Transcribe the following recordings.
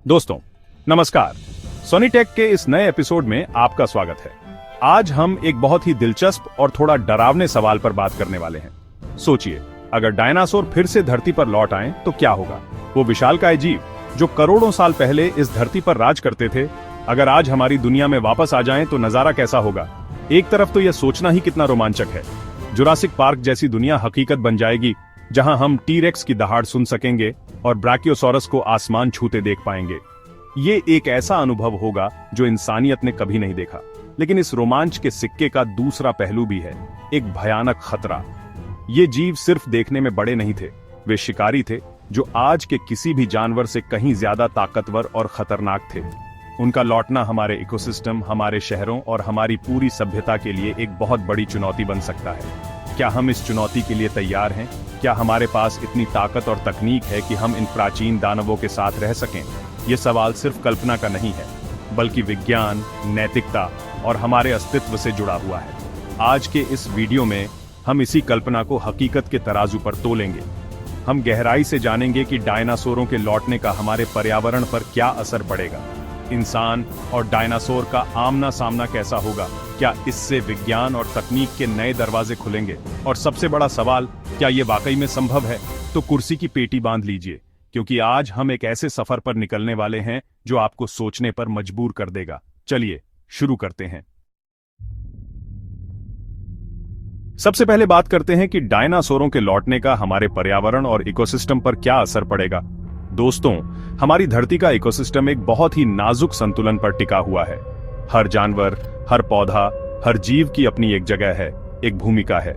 दोस्तों नमस्कार। सोनी टेक के इस नए एपिसोड में आपका स्वागत है। आज हम एक बहुत ही दिलचस्प और थोड़ा डरावने सवाल पर बात करने वाले हैं। सोचिए, अगर डायनासोर फिर से धरती पर लौट आएं तो क्या होगा। वो विशालकाय जीव जो करोड़ों साल पहले इस धरती पर राज करते थे, अगर आज हमारी दुनिया में वापस आ जाएं तो नजारा कैसा होगा। एक तरफ तो यह सोचना ही कितना रोमांचक है, जुरासिक पार्क जैसी दुनिया हकीकत बन जाएगी, जहां हम टी-रेक्स की दहाड़ सुन सकेंगे और ब्राकियोसॉरस को आसमान छूते देख पाएंगे। ये एक ऐसा अनुभव होगा जो इंसानियत ने कभी नहीं देखा। लेकिन इस रोमांच के सिक्के का दूसरा पहलू भी है, एक भयानक खतरा। ये जीव सिर्फ देखने में बड़े नहीं थे, वे शिकारी थे जो आज के किसी भी जानवर से कहीं ज्यादा ताकतवर और खतरनाक थे। उनका लौटना हमारे इकोसिस्टम, हमारे शहरों और हमारी पूरी सभ्यता के लिए एक बहुत बड़ी चुनौती बन सकता है। क्या हम इस चुनौती के लिए तैयार हैं? क्या हमारे पास इतनी ताकत और तकनीक है कि हम इन प्राचीन दानवों के साथ रह सकें? ये सवाल सिर्फ कल्पना का नहीं है, बल्कि विज्ञान, नैतिकता और हमारे अस्तित्व से जुड़ा हुआ है। आज के इस वीडियो में हम इसी कल्पना को हकीकत के तराजू पर तोलेंगे। हम गहराई से जानेंगे कि डायनासोरों के लौटने का हमारे पर्यावरण पर क्या असर पड़ेगा। इंसान और डायनासोर का आमना सामना कैसा होगा? क्या इससे विज्ञान और तकनीक के नए दरवाजे खुलेंगे? और सबसे बड़ा सवाल, क्या ये वाकई में संभव है? तो कुर्सी की पेटी बांध लीजिए, क्योंकि आज हम एक ऐसे सफर पर निकलने वाले हैं जो आपको सोचने पर मजबूर कर देगा। चलिए शुरू करते हैं। सबसे पहले बात करते हैं कि डायनासोरों के लौटने का हमारे पर्यावरण और इकोसिस्टम पर क्या असर पड़ेगा। दोस्तों, हमारी धरती का इकोसिस्टम एक बहुत ही नाजुक संतुलन पर टिका हुआ है। हर जानवर, हर पौधा, हर जीव की अपनी एक जगह है, एक भूमिका है।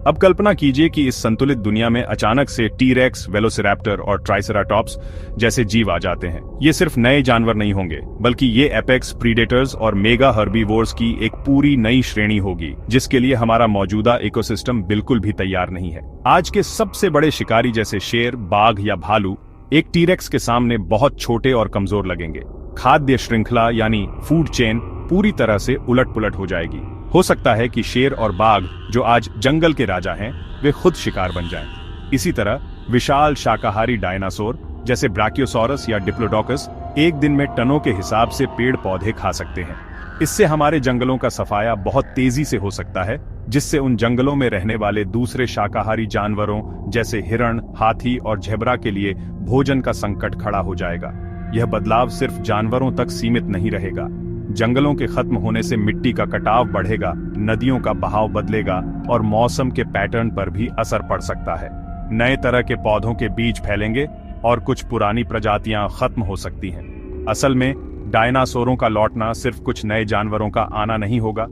अब कल्पना कीजिए कि इस संतुलित दुनिया में अचानक से टी-रेक्स, वेलोसिरैप्टर और ट्राइसेराटॉप्स जैसे जीव आ जाते हैं। ये सिर्फ नए जानवर नहीं होंगे, बल्कि ये एपेक्स प्रीडेटर्स और मेगा हर्बीवोर्स की एक पूरी नई श्रेणी होगी, जिसके लिए हमारा मौजूदा इकोसिस्टम बिल्कुल भी तैयार नहीं है। आज के सबसे बड़े शिकारी जैसे शेर, बाघ या भालू एक टी-रेक्स के सामने बहुत छोटे और कमजोर लगेंगे। खाद्य श्रृंखला यानी फूड चेन पूरी तरह से उलट-पुलट हो जाएगी। हो सकता है कि शेर और बाघ, जो आज जंगल के राजा हैं, वे खुद शिकार बन जाएं। इसी तरह विशाल शाकाहारी डायनासोर जैसे ब्राकियोसॉरस या डिप्लोडोकस एक दिन में टनों के हिसाब से पेड़ पौधे खा सकते हैं। इससे हमारे जंगलों का सफाया बहुत तेजी से हो सकता है, जिससे उन जंगलों में रहने वाले दूसरे शाकाहारी जानवरों जैसे हिरण, हाथी और ज़ेब्रा के लिए भोजन का संकट खड़ा हो जाएगा। यह बदलाव सिर्फ जानवरों तक सीमित नहीं रहेगा। जंगलों के खत्म होने से मिट्टी का कटाव बढ़ेगा, नदियों का बहाव बदलेगा और मौसम के पैटर्न पर भी असर पड़ सकता है। नए तरह के पौधों के बीज फैलेंगे और कुछ पुरानी प्रजातियां खत्म हो सकती हैं। असल में डायनासोरों का लौटना सिर्फ कुछ नए जानवरों का आना नहीं होगा,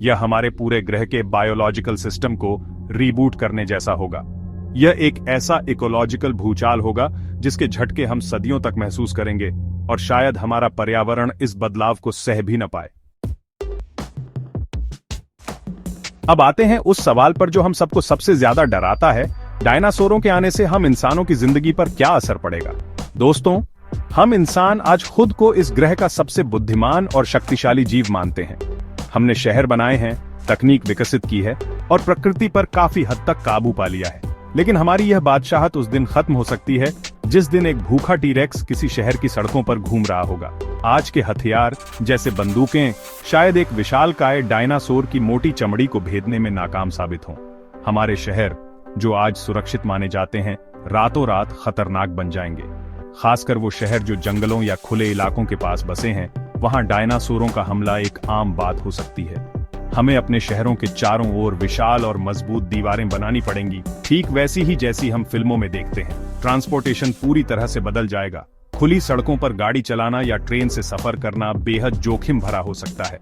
यह हमारे पूरे ग्रह के बायोलॉजिकल सिस्टम को रीबूट करने जैसा होगा। यह एक ऐसा इकोलॉजिकल भूचाल होगा जिसके झटके हम सदियों तक महसूस करेंगे और शायद हमारा पर्यावरण इस बदलाव को सह भी न पाए। अब आते हैं उस सवाल पर जो हम सबको सबसे ज्यादा डराता है, डायनासोरों के आने से हम इंसानों की जिंदगी पर क्या असर पड़ेगा। दोस्तों, हम इंसान आज खुद को इस ग्रह का सबसे बुद्धिमान और शक्तिशाली जीव मानते हैं। हमने शहर बनाए हैं, तकनीक विकसित की है और प्रकृति पर काफी हद तक काबू पा लिया है। लेकिन हमारी यह बादशाहत उस दिन खत्म हो सकती है जिस दिन एक भूखा टी-रेक्स किसी शहर की सड़कों पर घूम रहा होगा। आज के हथियार जैसे बंदूकें शायद एक विशालकाय डायनासोर की मोटी चमड़ी को भेदने में नाकाम साबित हों। हमारे शहर, जो आज सुरक्षित माने जाते हैं, रातों रात खतरनाक बन जाएंगे। खासकर वो शहर जो जंगलों या खुले इलाकों के पास बसे हैं, वहां डायनासोरों का हमला एक आम बात हो सकती है। हमें अपने शहरों के चारों ओर विशाल और मजबूत दीवारें बनानी पड़ेंगी, ठीक वैसी ही जैसी हम फिल्मों में देखते हैं। ट्रांसपोर्टेशन पूरी तरह से बदल जाएगा। खुली सड़कों पर गाड़ी चलाना या ट्रेन से सफर करना बेहद जोखिम भरा हो सकता है।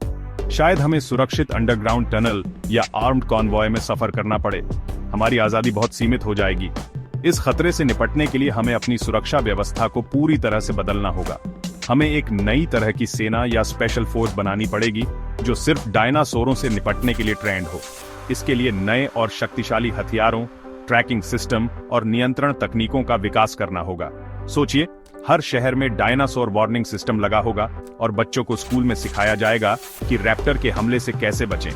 शायद हमें सुरक्षित अंडरग्राउंड टनल या आर्म्ड कॉन्वॉय में सफर करना पड़े। हमारी आजादी बहुत सीमित हो जाएगी। इस खतरे से निपटने के लिए हमें अपनी सुरक्षा व्यवस्था को पूरी तरह से बदलना होगा। हमें एक नई तरह की सेना या स्पेशल फोर्स बनानी पड़ेगी जो सिर्फ डायनासोरों से निपटने के लिए ट्रेंड हो। इसके लिए नए और शक्तिशाली हथियारों, ट्रैकिंग सिस्टम और नियंत्रण तकनीकों का विकास करना होगा। सोचिए, हर शहर में डायनासोर वार्निंग सिस्टम लगा होगा और बच्चों को स्कूल में सिखाया जाएगा कि रैप्टर के हमले से कैसे बचें।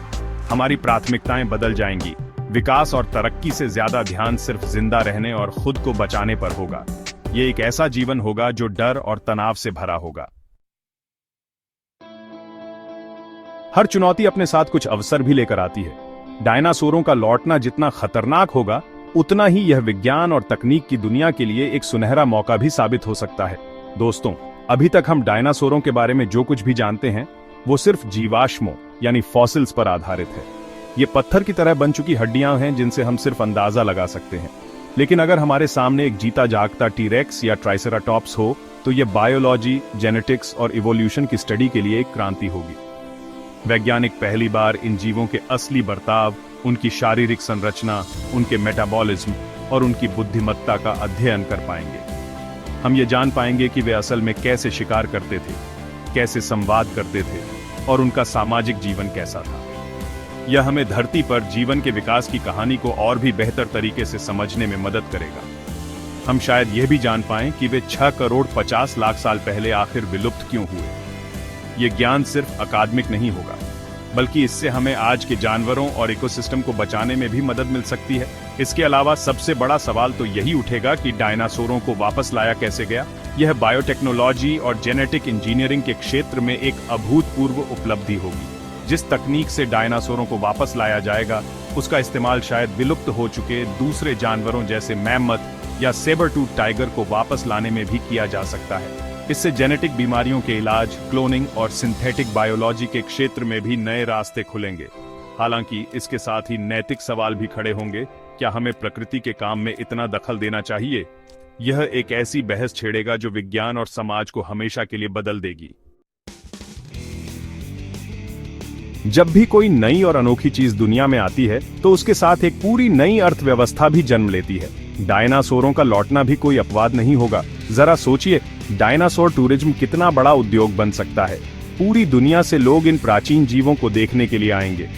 हमारी प्राथमिकताएं बदल जाएंगी। विकास और तरक्की से ज्यादा ध्यान सिर्फ जिंदा रहने और खुद को बचाने पर होगा। ये एक ऐसा जीवन होगा जो डर और तनाव से भरा होगा। हर चुनौती अपने साथ कुछ अवसर भी लेकर आती है। डायनासोरों का लौटना जितना खतरनाक होगा, उतना ही यह विज्ञान और तकनीक की दुनिया के लिए एक सुनहरा मौका भी साबित हो सकता है। दोस्तों, अभी तक हम डायनासोरों के बारे में जो कुछ भी जानते हैं, वो सिर्फ जीवाश्मों यानी फॉसिल्स पर आधारित है। ये पत्थर की तरह बन चुकी हड्डियां हैं जिनसे हम सिर्फ अंदाजा लगा सकते हैं। लेकिन अगर हमारे सामने एक जीता जागता टीरेक्स या ट्राइसेराटॉप्स हो, तो ये बायोलॉजी, जेनेटिक्स और इवोल्यूशन की स्टडी के लिए एक क्रांति होगी। वैज्ञानिक पहली बार इन जीवों के असली बर्ताव, उनकी शारीरिक संरचना, उनके मेटाबॉलिज्म और उनकी बुद्धिमत्ता का अध्ययन कर पाएंगे। हम ये जान पाएंगे कि वे असल में कैसे शिकार करते थे, कैसे संवाद करते थे और उनका सामाजिक जीवन कैसा था। यह हमें धरती पर जीवन के विकास की कहानी को और भी बेहतर तरीके से समझने में मदद करेगा। हम शायद यह भी जान पाएं कि वे 6 करोड़ 50 लाख साल पहले आखिर विलुप्त क्यों हुए। यह ज्ञान सिर्फ अकादमिक नहीं होगा, बल्कि इससे हमें आज के जानवरों और इकोसिस्टम को बचाने में भी मदद मिल सकती है। इसके अलावा सबसे बड़ा सवाल तो यही उठेगा कि डायनासोरों को वापस लाया कैसे गया। यह बायोटेक्नोलॉजी और जेनेटिक इंजीनियरिंग के क्षेत्र में एक अभूतपूर्व उपलब्धि होगी। जिस तकनीक से डायनासोरों को वापस लाया जाएगा, उसका इस्तेमाल शायद विलुप्त हो चुके दूसरे जानवरों जैसे मैमथ या सेबर-टूथ टाइगर को वापस लाने में भी किया जा सकता है। इससे जेनेटिक बीमारियों के इलाज, क्लोनिंग और सिंथेटिक बायोलॉजी के क्षेत्र में भी नए रास्ते खुलेंगे। हालांकि इसके साथ ही नैतिक सवाल भी खड़े होंगे। क्या हमें प्रकृति के काम में इतना दखल देना चाहिए? यह एक ऐसी बहस छेड़ेगा जो विज्ञान और समाज को हमेशा के लिए बदल देगी। जब भी कोई नई और अनोखी चीज दुनिया में आती है, तो उसके साथ एक पूरी नई अर्थव्यवस्था भी जन्म लेती है। डायनासोरों का लौटना भी कोई अपवाद नहीं होगा। जरा सोचिए, डायनासोर टूरिज्म कितना बड़ा उद्योग बन सकता है। पूरी दुनिया से लोग इन प्राचीन जीवों को देखने के लिए आएंगे।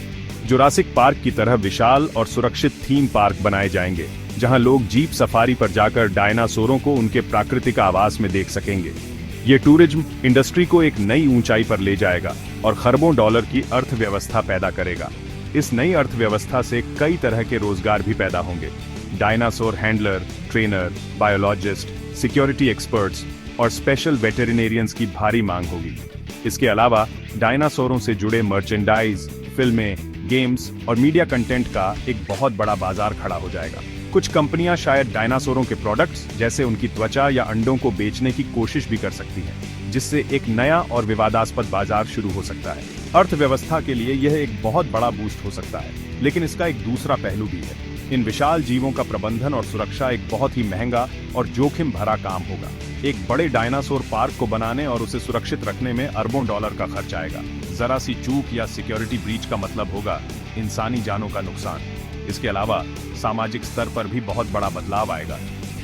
जुरासिक पार्क की तरह विशाल और सुरक्षित थीम पार्क बनाए जाएंगे, जहां लोग जीप सफारी पर जाकर डायनासोरों को उनके प्राकृतिक आवास में देख सकेंगे। ये टूरिज्म इंडस्ट्री को एक नई ऊंचाई पर ले जाएगा और खरबों डॉलर की अर्थव्यवस्था पैदा करेगा। इस नई अर्थव्यवस्था से कई तरह के रोजगार भी पैदा होंगे। Dinosaur handler, trainer, biologist, security experts और स्पेशल वेटेरिनेरियंस की भारी मांग होगी। इसके अलावा डायनासोरों से जुड़े मर्चेंडाइज, फिल्में, गेम्स और मीडिया कंटेंट का एक बहुत बड़ा बाजार खड़ा हो जाएगा। कुछ कंपनियां शायद डायनासोरों के प्रोडक्ट्स जैसे उनकी त्वचा या अंडों को बेचने की कोशिश भी कर सकती हैं, जिससे एक नया और विवादास्पद बाजार शुरू हो सकता है। अर्थव्यवस्था के लिए यह एक बहुत बड़ा बूस्ट हो सकता है, लेकिन इसका एक दूसरा पहलू भी है। इन विशाल जीवों का प्रबंधन और सुरक्षा एक बहुत ही महंगा और जोखिम भरा काम होगा। एक बड़े डायनासोर पार्क को बनाने और उसे सुरक्षित रखने में अरबों डॉलर का खर्च आएगा। जरा सी चूक या सिक्योरिटी ब्रीच का मतलब होगा इंसानी जानों का नुकसान। इसके अलावा सामाजिक स्तर पर भी बहुत बड़ा बदलाव आएगा।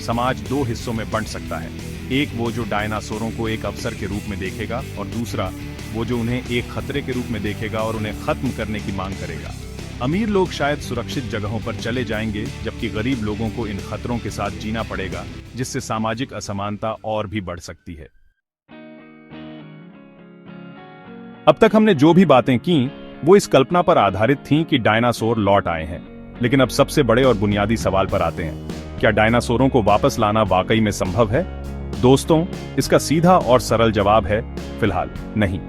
समाज 2 हिस्सों में बंट सकता है। एक वो जो डायनासोरों को एक अवसर के रूप में देखेगा, और दूसरा वो जो उन्हें एक खतरे के रूप में देखेगा और उन्हें खत्म करने की मांग करेगा। अमीर लोग शायद सुरक्षित जगहों पर चले जाएंगे, जबकि गरीब लोगों को इन खतरों के साथ जीना पड़ेगा, जिससे सामाजिक असमानता और भी बढ़ सकती है। अब तक हमने जो भी बातें की, वो इस कल्पना पर आधारित थीं कि डायनासोर लौट आए हैं। लेकिन अब सबसे बड़े और बुनियादी सवाल पर आते हैं। क्या डायनासोरों को वापस लाना वाकई में संभव है? दोस्तों, इसका सीधा और सरल जवाब है फिलहाल नहीं।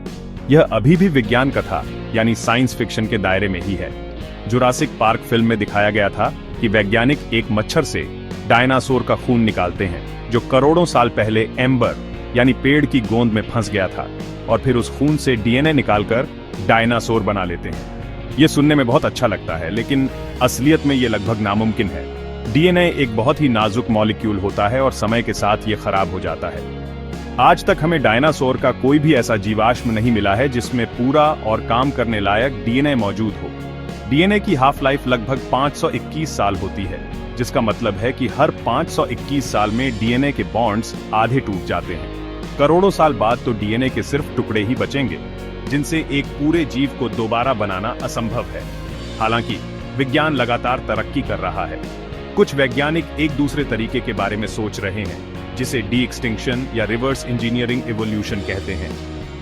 यह अभी भी विज्ञान कथा यानी साइंस फिक्शन के दायरे में ही है। जुरासिक पार्क फिल्म में दिखाया गया था कि वैज्ञानिक एक मच्छर से डायनासोर का खून निकालते हैं, जो करोड़ों साल पहले एम्बर यानी पेड़ की गोंद में फंस गया था, और फिर उस खून से डीएनए निकालकर डायनासोर बना लेते हैं। यह सुनने में बहुत अच्छा लगता है, लेकिन असलियत में यह लगभग नामुमकिन है। डीएनए एक बहुत ही नाजुक मॉलिक्यूल होता है और समय के साथ यह खराब हो जाता है। आज तक हमें डायनासोर का कोई भी ऐसा जीवाश्म नहीं मिला है जिसमें पूरा और काम करने लायक डीएनए मौजूद हो। डीएनए की हाफ लाइफ लगभग 521 साल होती है, जिसका मतलब है कि हर 521 साल में डीएनए के बॉन्ड्स आधे टूट जाते हैं। करोड़ों साल बाद तो डीएनए के सिर्फ टुकड़े ही बचेंगे, जिनसे एक पूरे जीव को दोबारा बनाना असंभव है। हालांकि विज्ञान लगातार तरक्की कर रहा है। कुछ वैज्ञानिक एक दूसरे तरीके के बारे में सोच रहे हैं, जिसे डी एक्सटिंक्शन या रिवर्स इंजीनियरिंग इवोल्यूशन कहते हैं।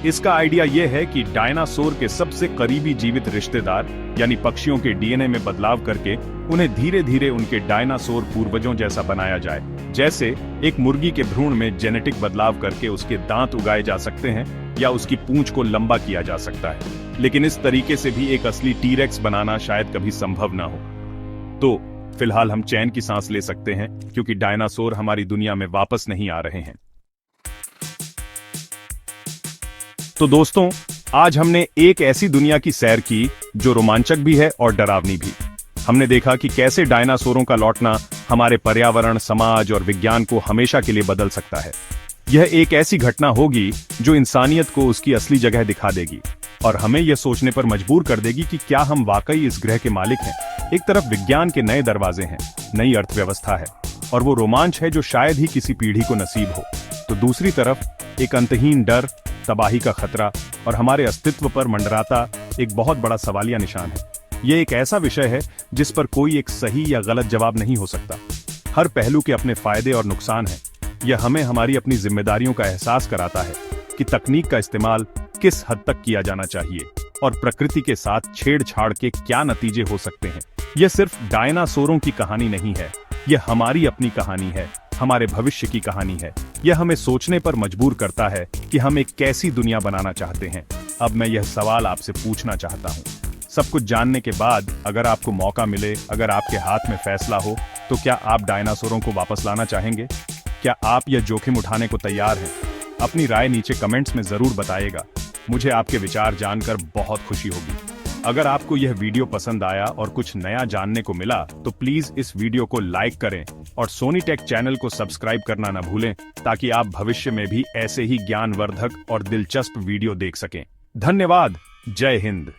इसका आइडिया यह है कि डायनासोर के सबसे करीबी जीवित रिश्तेदार यानी पक्षियों के डीएनए में बदलाव करके उन्हें धीरे धीरे उनके डायनासोर पूर्वजों जैसा बनाया जाए। जैसे एक मुर्गी के भ्रूण में जेनेटिक बदलाव करके उसके दांत उगाए जा सकते हैं या उसकी पूंछ को लंबा किया जा सकता है, लेकिन इस तरीके से भी एक असली टीरेक्स बनाना शायद कभी संभव ना हो। तो फिलहाल हम चैन की सांस ले सकते हैं क्योंकि डायनासोर हमारी दुनिया में वापस नहीं आ रहे हैं। तो दोस्तों, आज हमने एक ऐसी दुनिया की सैर की जो रोमांचक भी है और डरावनी भी। हमने देखा कि कैसे डायनासोरों का लौटना हमारे पर्यावरण, समाज और विज्ञान को हमेशा के लिए बदल सकता है। यह एक ऐसी घटना होगी जो इंसानियत को उसकी असली जगह दिखा देगी और हमें यह सोचने पर मजबूर कर देगी कि क्या हम वाकई इस ग्रह के मालिक हैं। एक तरफ विज्ञान के नए दरवाजे हैं, नई अर्थव्यवस्था है और वो रोमांच है जो शायद ही किसी पीढ़ी को नसीब हो, तो दूसरी तरफ एक अंतहीन डर, तबाही का खतरा और हमारे अस्तित्व पर मंडराता एक बहुत बड़ा सवालिया निशान है। यह एक ऐसा विषय है जिस पर कोई एक सही या गलत जवाब नहीं हो सकता। हर पहलू के अपने फायदे और नुकसान हैं। यह हमें हमारी अपनी जिम्मेदारियों का एहसास कराता है कि तकनीक का इस्तेमाल किस हद तक किया जाना चाहिए और प्रकृति के साथ छेड़छाड़ के क्या नतीजे हो सकते हैं। यह सिर्फ डायनासोरों की कहानी नहीं है, यह हमारी अपनी कहानी है, हमारे भविष्य की कहानी है। यह हमें सोचने पर मजबूर करता है कि हम एक कैसी दुनिया बनाना चाहते हैं। अब मैं यह सवाल आपसे पूछना चाहता हूँ, सब कुछ जानने के बाद अगर आपको मौका मिले, अगर आपके हाथ में फैसला हो, तो क्या आप डायनासोरों को वापस लाना चाहेंगे? क्या आप यह जोखिम उठाने को तैयार हैं? अपनी राय नीचे कमेंट्स में जरूर बताइएगा। मुझे आपके विचार जानकर बहुत खुशी होगी। अगर आपको यह वीडियो पसंद आया और कुछ नया जानने को मिला तो प्लीज इस वीडियो को लाइक करें और सोनी टेक चैनल को सब्सक्राइब करना न भूलें, ताकि आप भविष्य में भी ऐसे ही ज्ञानवर्धक और दिलचस्प वीडियो देख सकें। धन्यवाद। जय हिंद।